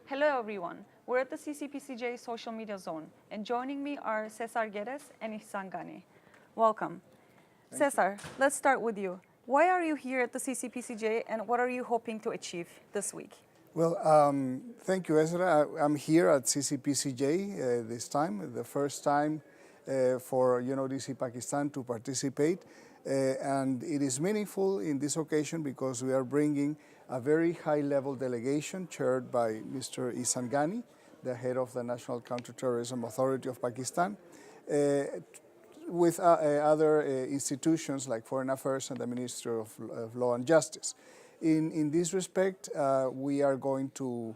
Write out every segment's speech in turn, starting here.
Hello everyone, we're at the CCPCJ Social Media Zone, and joining me are Cesar Guedes and Ihsan Ghani. Welcome. Cesar, let's start with you. Why are you here at the CCPCJ and what are you hoping to achieve this week? Well, thank you, Ezra. I'm here at CCPCJ this time, the first time for UNODC Pakistan to participate. And it is meaningful in this occasion because we are bringing a very high-level delegation chaired by Mr. Ihsan Ghani, the head of the National Counterterrorism Authority of Pakistan, with other institutions like Foreign Affairs and the Ministry of Law and Justice. In this respect, we are going to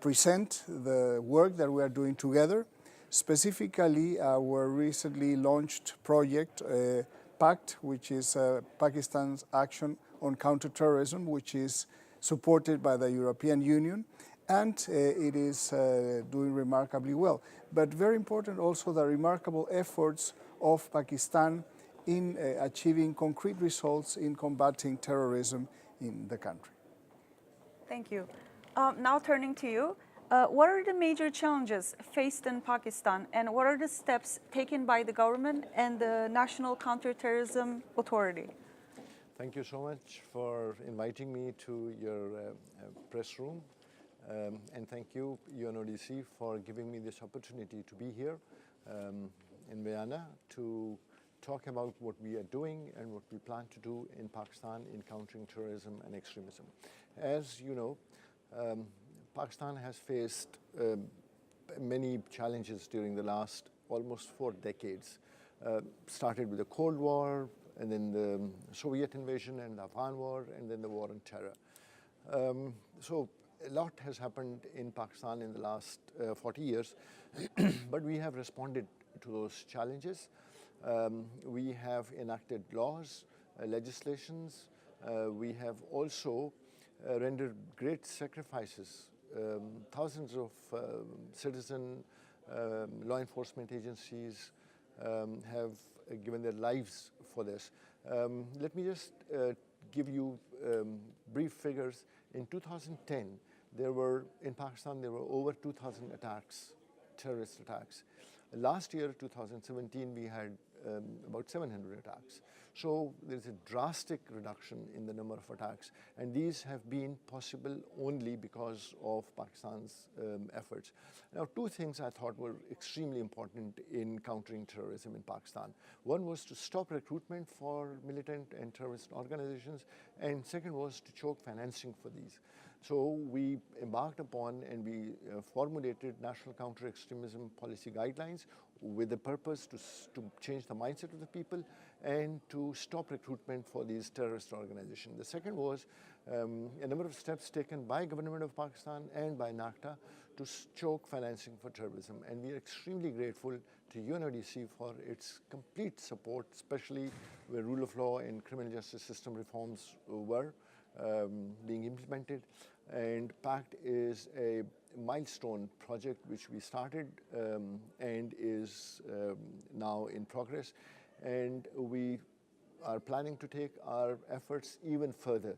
present the work that we are doing together, specifically our recently launched project, PACT, which is Pakistan's Action on Counterterrorism, which is supported by the European Union, and it is doing remarkably well. But very important also the remarkable efforts of Pakistan in achieving concrete results in combating terrorism in the country. Thank you. Now turning to you, what are the major challenges faced in Pakistan and what are the steps taken by the government and the National Counterterrorism Authority? Thank you so much for inviting me to your press room. And thank you, UNODC, for giving me this opportunity to be here in Vienna to talk about what we are doing and what we plan to do in Pakistan in countering terrorism and extremism. As you know, Pakistan has faced many challenges during the last almost 4 decades. Started with the Cold War, and then the Soviet invasion and the Afghan war, and then the war on terror. So a lot has happened in Pakistan in the last 40 years, but we have responded to those challenges. We have enacted laws, legislations. We have also rendered great sacrifices. Thousands of citizen law enforcement agencies have given their lives for this. Let me just give you brief figures. In 2010, in Pakistan, there were over 2,000 attacks, terrorist attacks. Last year, 2017, we had about 700 attacks. So there's a drastic reduction in the number of attacks. And these have been possible only because of Pakistan's efforts. Now, 2 things I thought were extremely important in countering terrorism in Pakistan. One was to stop recruitment for militant and terrorist organizations. And second was to choke financing for these. So we embarked upon and we formulated national counter-extremism policy guidelines with the purpose to change the mindset of the people and to stop recruitment for these terrorist organizations. The second was a number of steps taken by government of Pakistan and by NACTA to choke financing for terrorism. And we are extremely grateful to UNODC for its complete support, especially where rule of law and criminal justice system reforms were being implemented. And PACT is a milestone project which we started and is now in progress. And we are planning to take our efforts even further.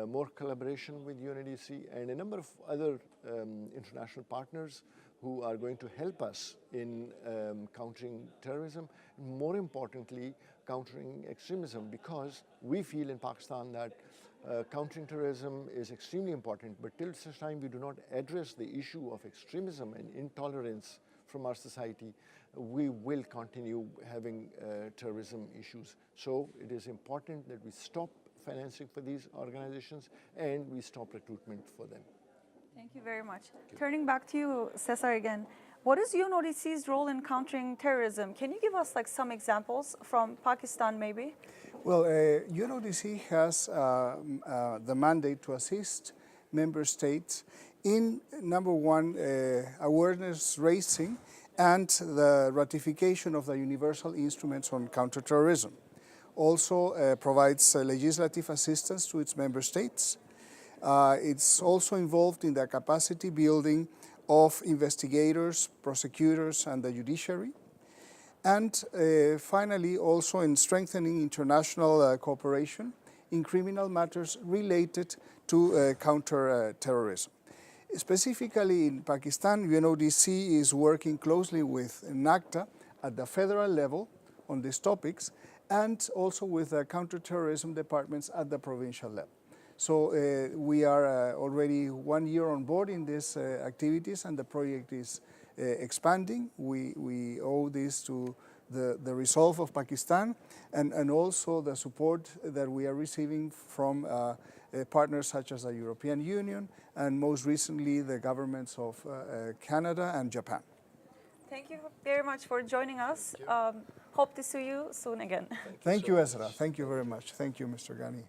More collaboration with UNODC and a number of other international partners who are going to help us in countering terrorism, more importantly, countering extremism, because we feel in Pakistan that countering terrorism is extremely important, but till such time we do not address the issue of extremism and intolerance from our society, we will continue having terrorism issues. So it is important that we stop financing for these organizations and we stop recruitment for them. Thank you very much. Turning back to you, Cesar, again. What is UNODC's role in countering terrorism? Can you give us some examples from Pakistan, maybe? Well, UNODC has the mandate to assist member states in, number one, awareness raising and the ratification of the Universal Instruments on Counterterrorism. Also provides legislative assistance to its member states. It's also involved in the capacity building of investigators, prosecutors, and the judiciary. And finally, also in strengthening international cooperation in criminal matters related to counter-terrorism. Specifically in Pakistan, UNODC is working closely with NACTA at the federal level on these topics, and also with the counterterrorism departments at the provincial level. So we are already 1 year on board in these activities, and the project is expanding. We owe this to the resolve of Pakistan and also the support that we are receiving from partners such as the European Union and most recently the governments of Canada and Japan. Thank you very much for joining us. Hope to see you soon again. Thank you, Ezra. Thank you very much. Thank you, Mr. Ghani.